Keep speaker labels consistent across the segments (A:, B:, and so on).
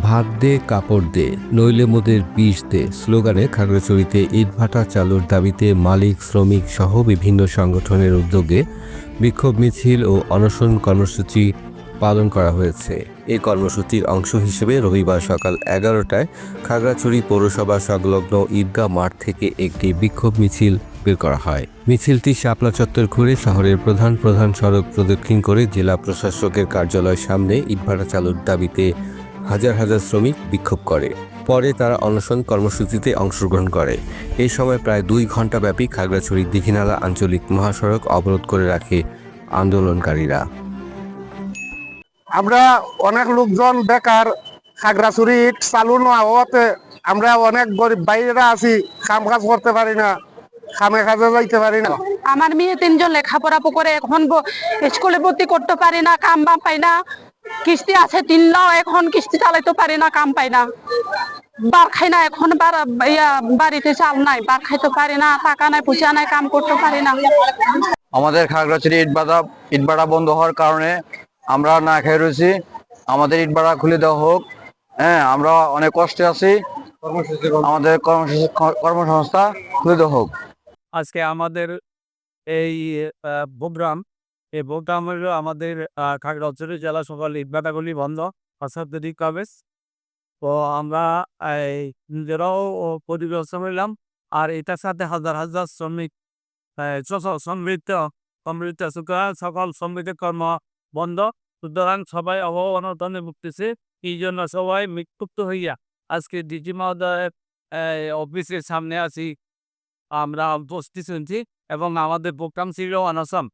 A: ভাত দে কাপড় দে নইলে মোদের বিষ দে স্লোগানে খাগড়াছড়িতে ইটভাটা চালুর দাবিতে মালিক শ্রমিক সহ বিভিন্ন সংগঠনের উদ্যোগে বিক্ষোভ মিছিল ও অনশন কর্মসূচি পালন করা হয়েছে। এই কর্মসূচির অংশ হিসেবে রবিবার সকাল 11টায় খাগড়াছড়ি পৌরসভা সংলগ্ন ঈদগাহ মাঠ থেকে একটি বিক্ষোভ মিছিল বের করা হয়। মিছিলটি শাপলা চত্বর ঘুরে শহরের প্রধান প্রধান সড়ক প্রদক্ষিণ করে জেলা প্রশাসকের কার্যালয়ের সামনে ইটভাটা চালুর দাবিতে হাজার হাজার শ্রমিক বিক্ষোভ করে। পরে তারা অনশন কর্মসূচিতে অংশগ্রহণ করে। এই সময় প্রায় 2 ঘণ্টা ব্যাপী খাগড়াছড়ি দীঘিনালা আঞ্চলিক মহাসড়ক অবরোধ করে রাখে আন্দোলনকারীরা।
B: আমরা অনেক লোকজন বেকার, খাগড়াছড়ি ইট চালু না হওয়াতে আমরা অনেক গরিব বাইরেরা আছি, কাম কাজ করতে পারি না, কামে কাজে যাইতে পারি না।
C: আমার মেয়ে 3জন লেখাপড়া করে এখন স্কুলে ভর্তি করতে পারি না, কাম বাম পাই না। কিস্তি আছে 3 লাখ, এখন কিস্তি চালাইতে পারি না, কাম পাই না। বার খাই না, এখন বাড়িতে চাল নাই, বার খাইতে পারি না, টাকা নাই, পয়সা নাই, কাম করতে পারি না।
D: আমাদের খাগড়াছড়ি ইটভাটা বন্ধ হওয়ার কারণে আমরা না খেয়ে রয়েছি। আমাদের ইটভাটা খুলে দেওয়া হোক। হ্যাঁ, আমরা অনেক কষ্টে আছি, আমাদের কর্মসংস্থা খুলে দেওয়া হোক।
E: আজকে আমাদের এই প্রোগ্রাম হলো আমাদের খাগড়াছড়ি জেলা সকাল ইটভাটাগুলি বন্ধ অসাধ্যরিক কাবেজ। তো আমরা নিজেরাও পরিবেশন হইলাম, আর এটার সাথে হাজার হাজার শ্রমিক সমৃদ্ধ সকল শ্রমিকের কর্ম বন্ধ। সুতরাং সবাই অনটনে ভুগতেছে। এই জন্য সবাই বিক্ষুব্ধ হইয়া আজকে ডিজি মহোদয়ের অফিসের সামনে আছি, আমরা উপস্থিত শুনছি এবং আমাদের প্রোগ্রাম ছিল অনশন।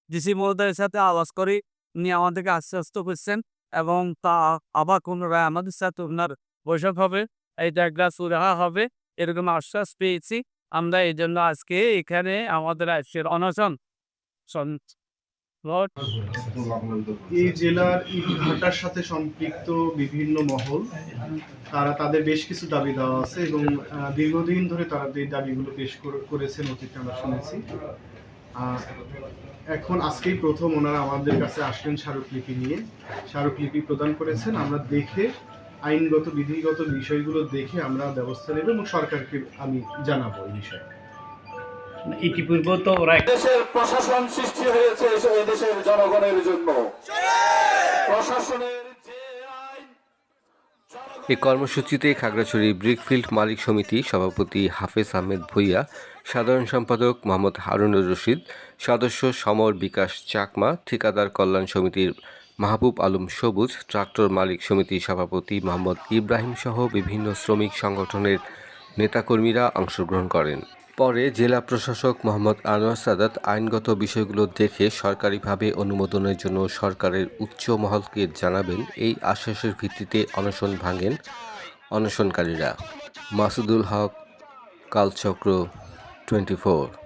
E: ডিসি মহোদয়ের সাথে আলাপ করি, উনি আমাদেরকে আশ্বস্ত করছেন এবং তা আবার পুনরায় আমাদের সাথে ওনার বৈঠক হবে, এইটা একটা সুরাহা হবে, এরকম আশ্বাস পেয়েছি আমরা। এই জন্য আজকে এখানে আমাদের আজকের অনশন।
F: এই জেলার ইটভাটার সাথে সম্পৃক্ত বিভিন্ন মহল, তারা তাদের বেশ কিছু দাবি দেওয়া আছে এবং দীর্ঘদিন ধরে তারা এই দাবিগুলো পেশ করেছেন, অতীতে আমরা শুনেছি। এখন আজকেই প্রথম ওনারা আমাদের কাছে আসলেন স্মারকলিপি নিয়ে, স্মারকলিপি প্রদান করেছেন। আমরা দেখে আইনগত বিধিগত বিষয়গুলো দেখে আমরা ব্যবস্থা নেব এবং সরকারকে আমি জানাবো এই বিষয়ে।
G: ইতিপূর্বে তো ওরা
H: দেশের প্রশাসন সৃষ্টি হয়েছে এই দেশের জনগণের জন্য। প্রশাসনের যে আইন
A: এই কর্মসূচিতে খাগড়াছড়ি ব্রিকফিল্ড মালিক সমিতি সভাপতি হাফেজ আহমেদ ভূঁইয়া, সাধারণ সম্পাদক মোহাম্মদ হারুনুর রশিদ, সদস্য সমর বিকাশ চাকমা, ঠিকাদার কল্যাণ সমিতির মাহবুব আলম সবুজ, ট্রাক্টর মালিক সমিতির সভাপতি মোহাম্মদ ইব্রাহিম সহ বিভিন্ন শ্রমিক সংগঠনের নেতাকর্মীরা অংশগ্রহণ করেন। পরে জেলা প্রশাসক মোহাম্মদ আনোয়ার সাদাত আইনগত বিষয়গুলো দেখে সরকারিভাবে অনুমোদনের জন্য সরকারের উচ্চ মহলকে জানাবেন, এই আশ্বাসের ভিত্তিতে অনশন ভাঙেন অনশনকারীরা। মাসুদুল হক, কালচক্র 24।